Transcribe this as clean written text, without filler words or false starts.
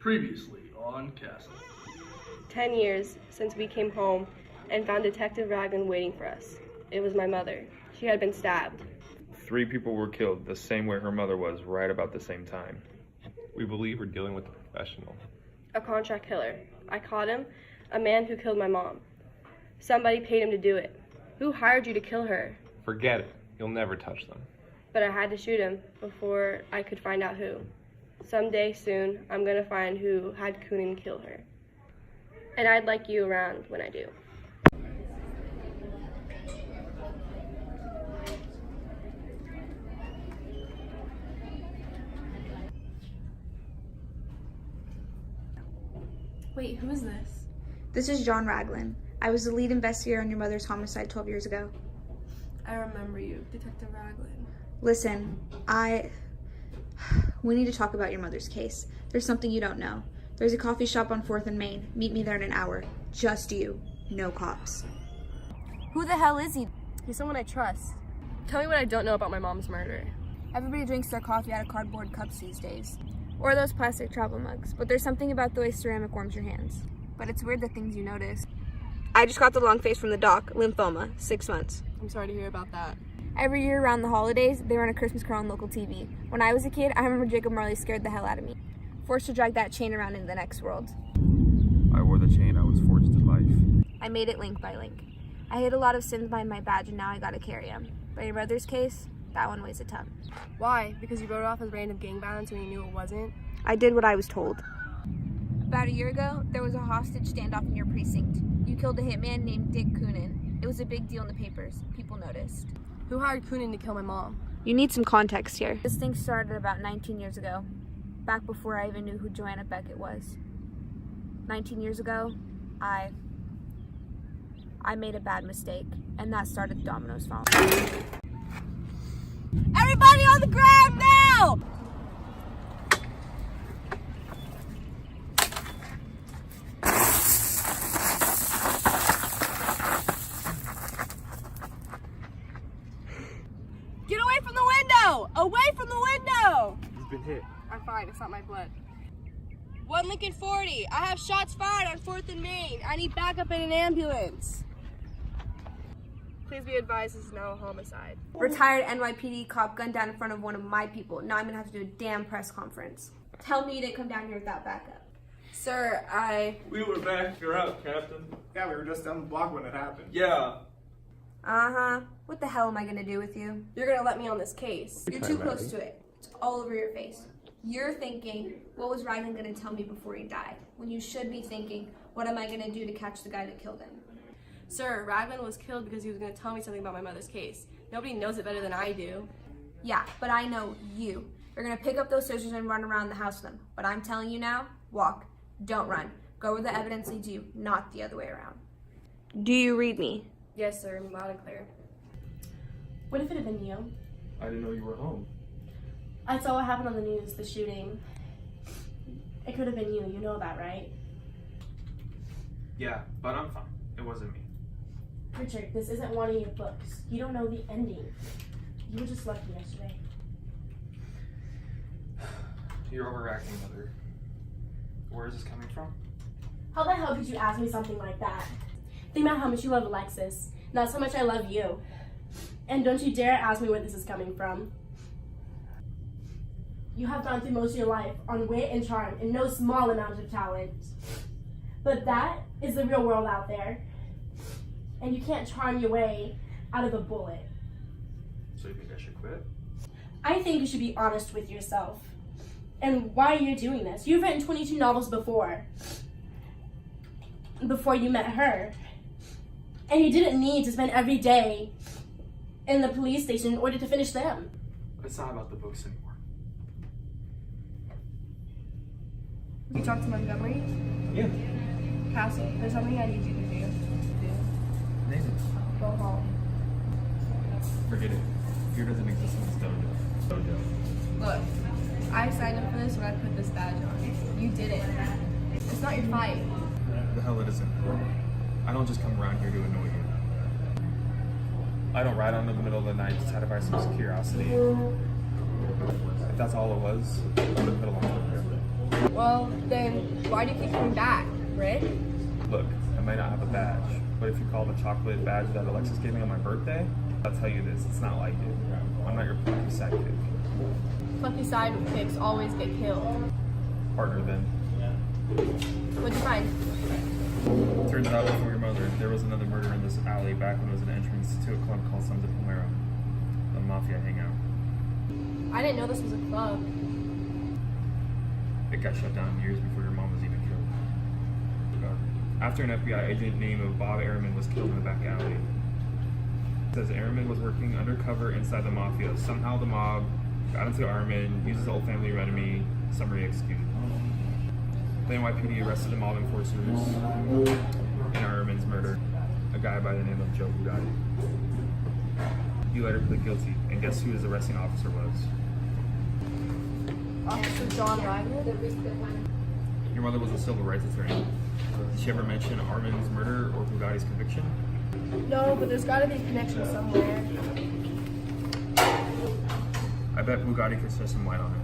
Previously on Castle. 10 years since we came home and found Detective Raglan waiting for us. It was my mother. She had been stabbed. 3 people were killed the same way her mother was, right about the same time. We believe we're dealing with a professional. A contract killer. I caught him. A man who killed my mom. Somebody paid him to do it. Who hired you to kill her? Forget it. You'll never touch them. But I had to shoot him before I could find out who. Someday soon, I'm gonna find who had Coonan kill her. And I'd like you around when I do. Wait, who is this? This is John Raglan. I was the lead investigator on your mother's homicide 12 years ago. I remember you, Detective Raglan. Listen, we need to talk about your mother's case. There's something you don't know. There's a coffee shop on 4th and Main. Meet me there in an hour. Just you. No cops. Who the hell is he? He's someone I trust. Tell me what I don't know about my mom's murder. Everybody drinks their coffee out of cardboard cups these days. Or those plastic travel mugs. But there's something about the way ceramic warms your hands. But it's weird the things you notice. I just got the long face from the doc. Lymphoma. 6 months. I'm sorry to hear about that. Every year around the holidays, they run a Christmas Carol on local TV. When I was a kid, I remember Jacob Marley scared the hell out of me. Forced to drag that chain around into the next world. I wore the chain I was forged to life. I made it link by link. I hid a lot of sins behind my badge and now I gotta carry them. But your brother's case, that one weighs a ton. Why? Because you wrote it off as random gang violence when you knew it wasn't? I did what I was told. About a year ago, there was a hostage standoff in your precinct. You killed a hitman named Dick Coonan. It was a big deal in the papers. People noticed. Who hired Coonan to kill my mom? You need some context here. This thing started about 19 years ago, back before I even knew who Joanna Beckett was. 19 years ago, I made a bad mistake, and that started the dominoes falling. Everybody on the ground now! Get away from the window! Away from the window! He's been hit. I'm fine, it's not my blood. 1 Lincoln 40. I have shots fired on 4th and Main. I need backup in an ambulance. Please be advised, this is now a homicide. Retired NYPD cop gunned down in front of one of my people. Now I'm gonna have to do a damn press conference. Tell me you didn't come down here without backup. Sir, We were backing her up, Captain. Yeah, we were just down the block when it happened. Yeah. Uh-huh. What the hell am I gonna do with you? You're gonna let me on this case. You're too close to it. It's all over your face. You're thinking, what was Raglan gonna tell me before he died? When you should be thinking, what am I gonna do to catch the guy that killed him? Sir, Raglan was killed because he was gonna tell me something about my mother's case. Nobody knows it better than I do. Yeah, but I know you. You're gonna pick up those scissors and run around the house with them. But I'm telling you now, walk. Don't run. Go where the evidence leads you, not the other way around. Do you read me? Yes, sir, loud and clear. What if it had been you? I didn't know you were home. I saw what happened on the news, the shooting. It could have been you know that, right? Yeah, but I'm fine. It wasn't me. Richard, this isn't one of your books. You don't know the ending. You were just lucky yesterday. You're overreacting, Mother. Where is this coming from? How the hell could you ask me something like that? Think about how much you love Alexis, not so much I love you. And don't you dare ask me where this is coming from. You have gone through most of your life on wit and charm and no small amount of talent. But that is the real world out there. And you can't charm your way out of a bullet. So you think I should quit? I think you should be honest with yourself. And why you're doing this. You've written 22 novels before you met her. And you didn't need to spend every day in the police station in order to finish them. It's not about the books anymore. You talked to Montgomery? Yeah. Castle, there's something I need you to do. Name it. Go home. Forget it. Fear doesn't exist in this dojo. Look, I signed up for this when I put this badge on. You did it. It's not your fight. The hell it isn't. I don't just come around here to annoy you. I don't ride on in the middle of the night to satisfy some curiosity. If that's all it was, I would have put a long time ago. Well, then why do you keep coming back, Rick? Look, I might not have a badge, but if you call the chocolate badge that Alexis gave me on my birthday, I'll tell you this, it's not like it. I'm not your plucky sidekick. Plucky sidekicks always get killed. Partner then. What'd you find? Turns out before your mother, there was another murder in this alley back when it was an entrance to a club called Sons of Pomero. The mafia hangout. I didn't know this was a club. It got shut down years before your mom was even killed. After an FBI agent named Bob Ehrman was killed in the back alley. It says Ehrman was working undercover inside the mafia. Somehow the mob got into Ehrman, used his old family enemy, summary executed. The NYPD arrested the mob enforcers in Ehrman's murder, a guy by the name of Joe Bugatti. He later pled guilty, and guess who his arresting officer was? Officer John Wagner? Your mother was a civil rights attorney. Did she ever mention Armin's murder or Bugatti's conviction? No, but there's gotta be a connection somewhere. I bet Bugatti could shed some light on it.